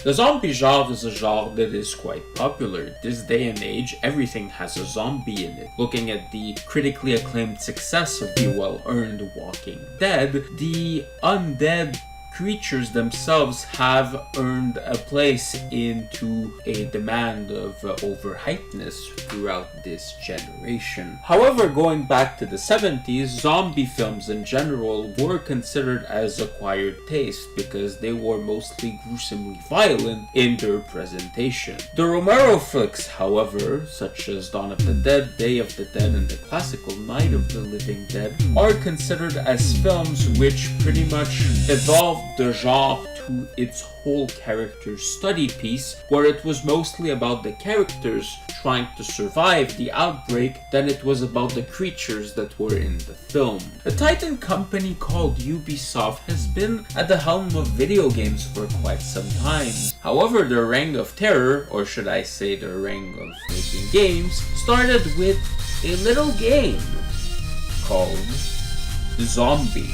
The zombie genre is a genre that is quite popular. This day and age, everything has a zombie in it. Looking at the critically acclaimed success of the well-earned Walking Dead, the undead creatures themselves have earned a place into a demand of overhypeness throughout this generation. However, going back to the 70s, zombie films in general were considered as acquired taste because they were mostly gruesomely violent in their presentation. The Romero flicks, however, such as Dawn of the Dead, Day of the Dead, and the classical Night of the Living Dead, are considered as films which pretty much evolved the genre to its whole character study piece, where it was mostly about the characters trying to survive the outbreak than it was about the creatures that were in the film. A Titan company called Ubisoft has been at the helm of video games for quite some time. However, their reign of terror, or should I say their reign of making games, started with a little game called Zombi.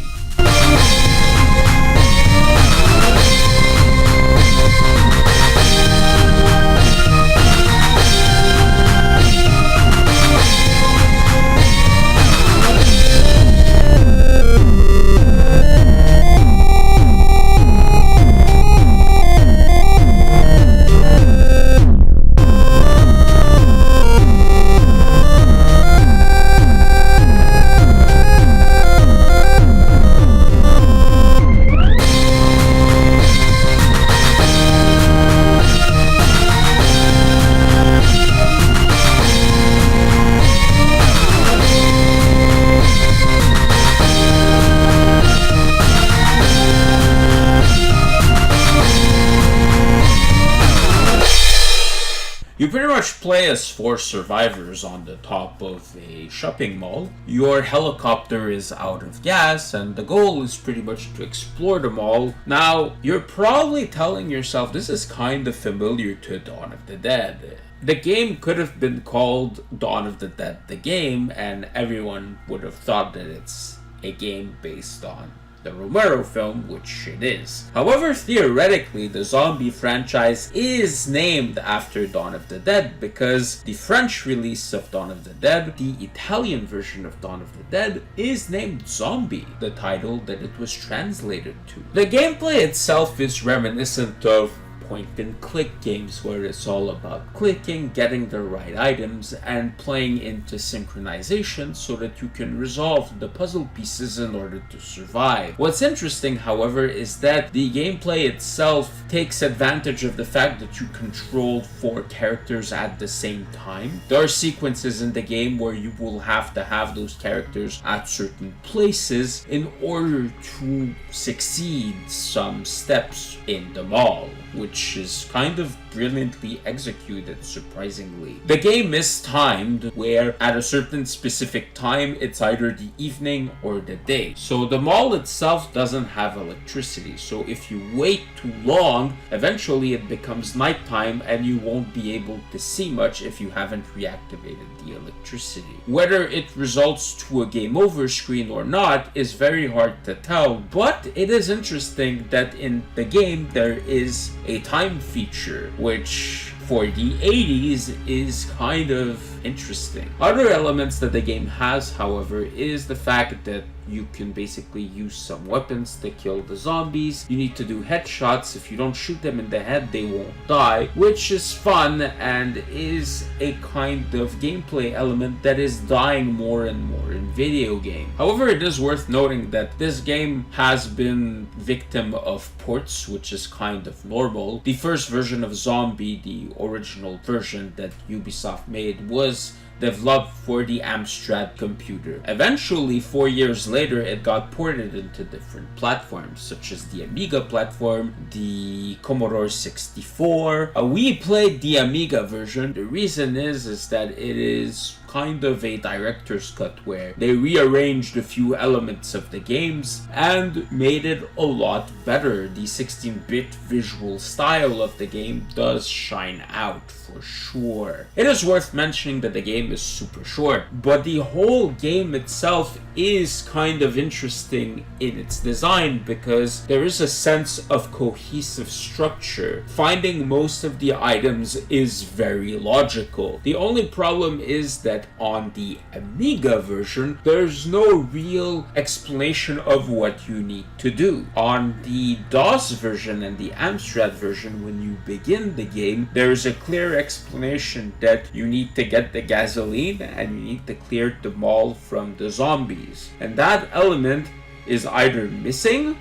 You pretty much play as 4 survivors on the top of a shopping mall. Your helicopter is out of gas, and the goal is pretty much to explore the mall. Now, you're probably telling yourself this is kind of familiar to Dawn of the Dead. The game could have been called Dawn of the Dead the Game, and everyone would have thought that it's a game based on the Romero film, which it is. However, theoretically, the Zombie franchise is named after Dawn of the Dead because the French release of Dawn of the Dead, the Italian version of Dawn of the Dead, is named Zombie, the title that it was translated to. The gameplay itself is reminiscent of point-and-click games where it's all about clicking, getting the right items, and playing into synchronization so that you can resolve the puzzle pieces in order to survive. What's interesting, however, is that the gameplay itself takes advantage of the fact that you control 4 characters at the same time. There are sequences in the game where you will have to have those characters at certain places in order to succeed some steps in the mall, which is kind of brilliantly executed, surprisingly. The game is timed where at a certain specific time it's either the evening or the day. So the mall itself doesn't have electricity, so if you wait too long, eventually it becomes nighttime and you won't be able to see much if you haven't reactivated the electricity. Whether it results to a game over screen or not is very hard to tell, but it is interesting that in the game there is a time feature, which for the 80s is kind of interesting. Other elements that the game has, however, is the fact that you can basically use some weapons to kill the zombies. You need to do headshots. If you don't shoot them in the head, they won't die, which is fun and is a kind of gameplay element that is dying more and more in video games. However, it is worth noting that this game has been victim of ports, which is kind of normal. The first version of Zombie, the original version that Ubisoft made, was developed for the Amstrad computer. Eventually, 4 years later, it got ported into different platforms, such as the Amiga platform, the Commodore 64. We played the Amiga version. The reason is that it is kind of a director's cut where they rearranged a few elements of the games and made it a lot better. The 16-bit visual style of the game does shine out for sure. It is worth mentioning that the game is super short, but the whole game itself is kind of interesting in its design because there is a sense of cohesive structure. Finding most of the items is very logical. The only problem is that on the Amiga version, there's no real explanation of what you need to do. On the DOS version and the Amstrad version, when you begin the game, there is a clear explanation that you need to get the gasoline and you need to clear the mall from the zombies. And that element is either missing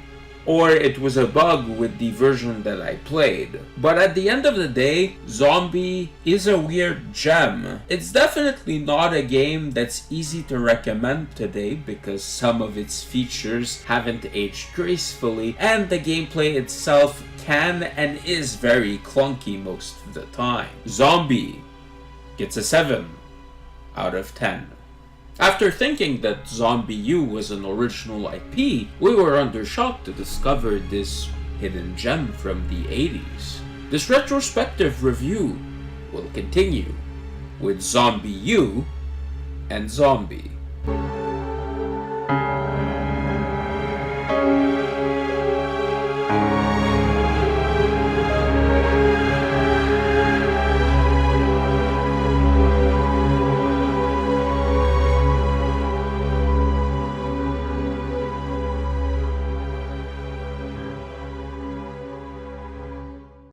or it was a bug with the version that I played. But at the end of the day, Zombi is a weird gem. It's definitely not a game that's easy to recommend today because some of its features haven't aged gracefully, and the gameplay itself can and is very clunky most of the time. Zombi gets a 7 out of 10. After thinking that Zombie U was an original IP, we were under shock to discover this hidden gem from the 80s. This retrospective review will continue with Zombie U and Zombie.